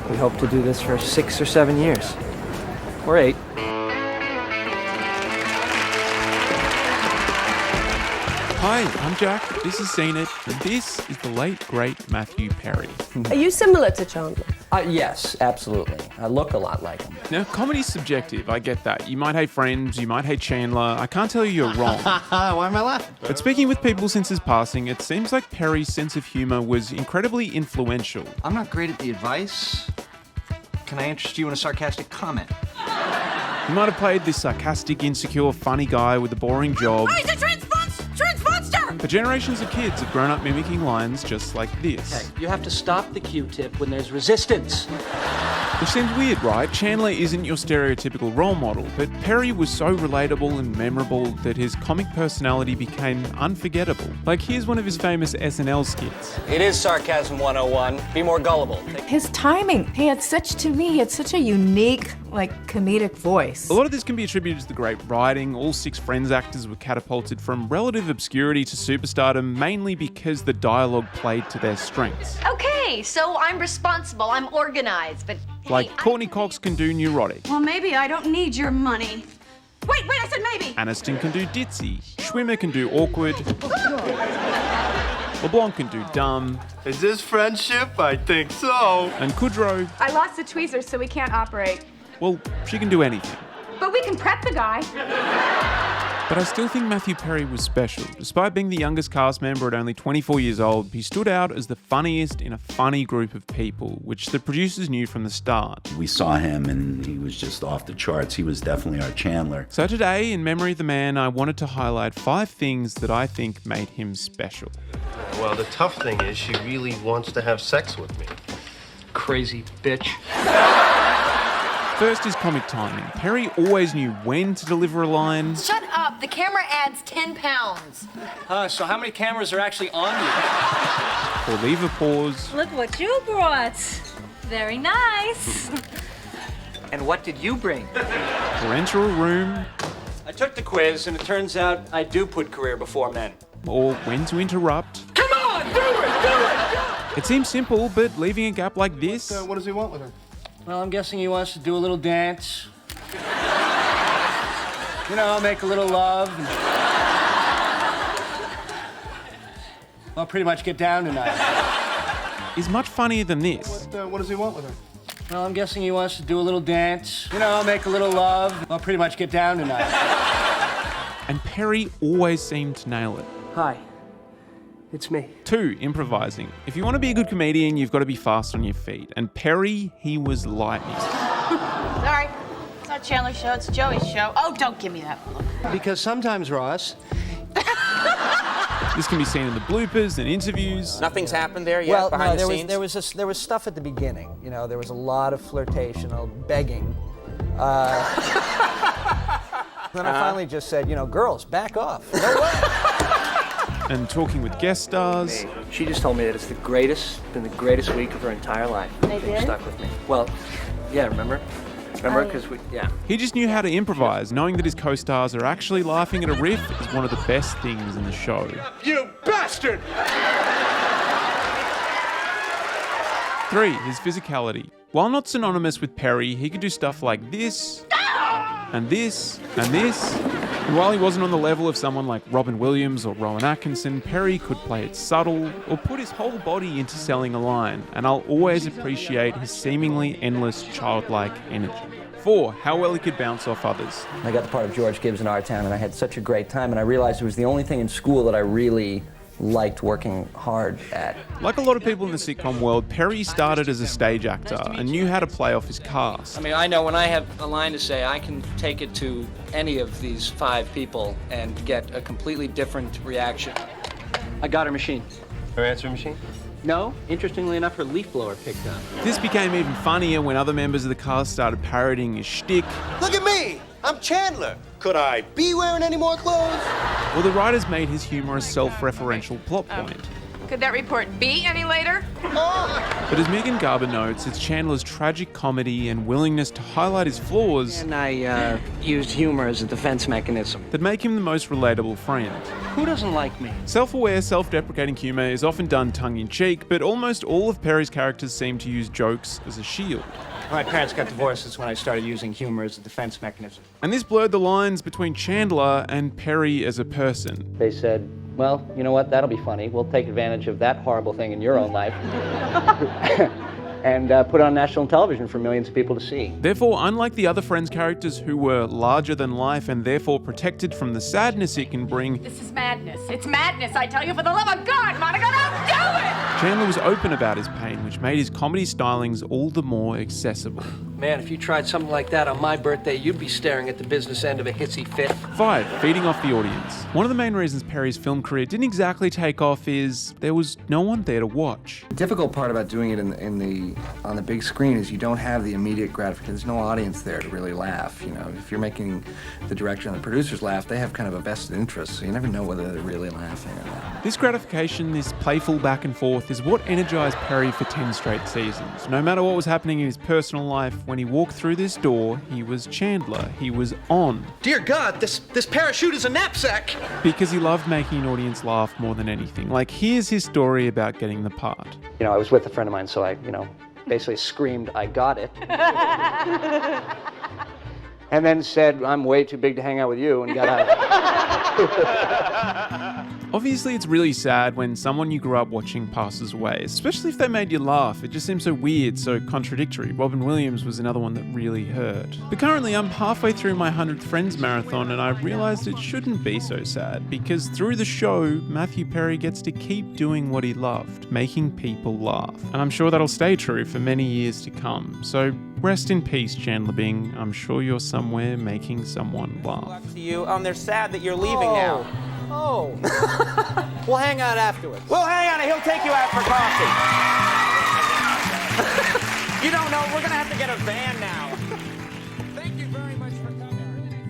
We hope to do this for 6 or 7 years. Or 8. Hi, I'm Jack. This is Scene It, and this is the late, great Matthew Perry. Are you similar to Chandler? Yes, absolutely. I look a lot like him. Now, comedy's subjective, I get that. You might hate Friends, you might hate Chandler. I can't tell you you're wrong. Why am I laughing? But speaking with people since his passing, it seems like Perry's sense of humour was incredibly influential. I'm not great at the advice. Can I interest you in a sarcastic comment? He might have played this sarcastic, insecure, funny guy with a boring job. Oh, he's a trans monster! But generations of kids have grown up mimicking lines just like this. Okay, you have to stop the Q-tip when there's resistance. Which seems weird, right? Chandler isn't your stereotypical role model, but Perry was so relatable and memorable that his comic personality became unforgettable. Like, here's one of his famous SNL skits. It is Sarcasm 101. Be more gullible. His timing, he had such a unique, comedic voice. A lot of this can be attributed to the great writing. All 6 Friends actors were catapulted from relative obscurity to superstardom, mainly because the dialogue played to their strengths. Okay, so I'm responsible, I'm organized, but Like, Courtney Cox can do neurotic. well, maybe I don't need your money. Wait, I said maybe! Aniston can do ditzy. Schwimmer can do awkward. LeBlanc can do dumb. Is this friendship? I think so. And Kudrow, I lost the tweezers, so we can't operate. well, she can do anything. But we can prep the guy. But I still think Matthew Perry was special. Despite being the youngest cast member at only 24 years old, he stood out as the funniest in a funny group of people, which the producers knew from the start. We saw him and he was just off the charts. He was definitely our Chandler. So today, in memory of the man, I wanted to highlight 5 things that I think made him special. Well, the tough thing is she really wants to have sex with me. Crazy bitch. First is comic timing. Perry always knew when to deliver a line. Shut up, the camera adds 10 pounds. So how many cameras are actually on you? Or leave a pause. Look what you brought. Very nice. And what did you bring? Or enter a room. I took the quiz, and it turns out I do put career before men. Or when to interrupt. Come on, do it! It seems simple, but leaving a gap like this. What does he want with her? Well, I'm guessing he wants to do a little dance. Make a little love. Well, pretty much get down tonight. Is much funnier than this. What does he want with her? Well, I'm guessing he wants to do a little dance. Make a little love. Well, pretty much get down tonight. And Perry always seemed to nail it. Hi. It's me. 2, improvising. If you want to be a good comedian, you've got to be fast on your feet. And Perry, he was lightning. Sorry, it's not Chandler's show, it's Joey's show. Oh, don't give me that look. Because sometimes, Ross... This can be seen in the bloopers and interviews. Nothing's happened there yet behind the scenes? There was stuff at the beginning. There was a lot of flirtation, begging. Then I finally just said, girls, back off. No way. And talking with guest stars. She just told me that it's been the greatest week of her entire life. They did? Stuck with me. Well, yeah, remember? Because He just knew how to improvise. Knowing that his co-stars are actually laughing at a riff is one of the best things in the show. You bastard! 3, his physicality. While not synonymous with Perry, he could do stuff like this, and this, and this. And while he wasn't on the level of someone like Robin Williams or Rowan Atkinson, Perry could play it subtle or put his whole body into selling a line, and I'll always appreciate his seemingly endless childlike energy. 4, how well he could bounce off others. I got the part of George Gibbs in Our Town, and I had such a great time, and I realized it was the only thing in school that I really liked working hard at. Like a lot of people in the sitcom world, Perry started as a stage actor and knew how to play off his cast. I know when I have a line to say, I can take it to any of these 5 people and get a completely different reaction. I got her machine. Her answering machine? No, interestingly enough, her leaf blower picked up. This became even funnier when other members of the cast started parodying his shtick. Look at me! I'm Chandler. Could I be wearing any more clothes? Well, the writers made his humour a self-referential plot point. Could that report be any later? But as Megan Garber notes, it's Chandler's tragic comedy and willingness to highlight his flaws And I used humor as a defense mechanism. that make him the most relatable friend. Who doesn't like me? Self-aware, self-deprecating humour is often done tongue-in-cheek, but almost all of Perry's characters seem to use jokes as a shield. My parents got divorced. That's when I started using humor as a defense mechanism. And this blurred the lines between Chandler and Perry as a person. They said, well, you know what, that'll be funny. We'll take advantage of that horrible thing in your own life and put it on national television for millions of people to see. Therefore, unlike the other Friends characters who were larger than life and therefore protected from the sadness it can bring, This is madness. It's madness, I tell you, for the love of God, Monica, don't do it! Chandler was open about his pain, which made his comedy stylings all the more accessible. Man, if you tried something like that on my birthday, you'd be staring at the business end of a hissy fit. 5. Feeding off the audience. One of the main reasons Perry's film career didn't exactly take off is there was no one there to watch. The difficult part about doing it on the big screen is you don't have the immediate gratification. There's no audience there to really laugh. You know, if you're making the director and the producers laugh, they have kind of a vested interest, so you never know whether they're really laughing or not. This gratification, this playful back and forth, is what energized Perry for 10 straight seasons. No matter what was happening in his personal life, when he walked through this door, he was Chandler. He was on. Dear God, this parachute is a knapsack! Because he loved making an audience laugh more than anything. Like, here's his story about getting the part. You know, I was with a friend of mine, so I, basically screamed, I got it. And then said, I'm way too big to hang out with you, and got out. Obviously, it's really sad when someone you grew up watching passes away, especially if they made you laugh. It just seems so weird, so contradictory. Robin Williams was another one that really hurt. But currently, I'm halfway through my 100th Friends marathon, and I realized it shouldn't be so sad, because through the show, Matthew Perry gets to keep doing what he loved, making people laugh. And I'm sure that'll stay true for many years to come. So rest in peace, Chandler Bing. I'm sure you're somewhere making someone laugh. To you, they're sad that you're leaving now. Oh. We'll hang out afterwards. We'll hang out and he'll take you out for coffee. You don't know, we're gonna have to get a van now.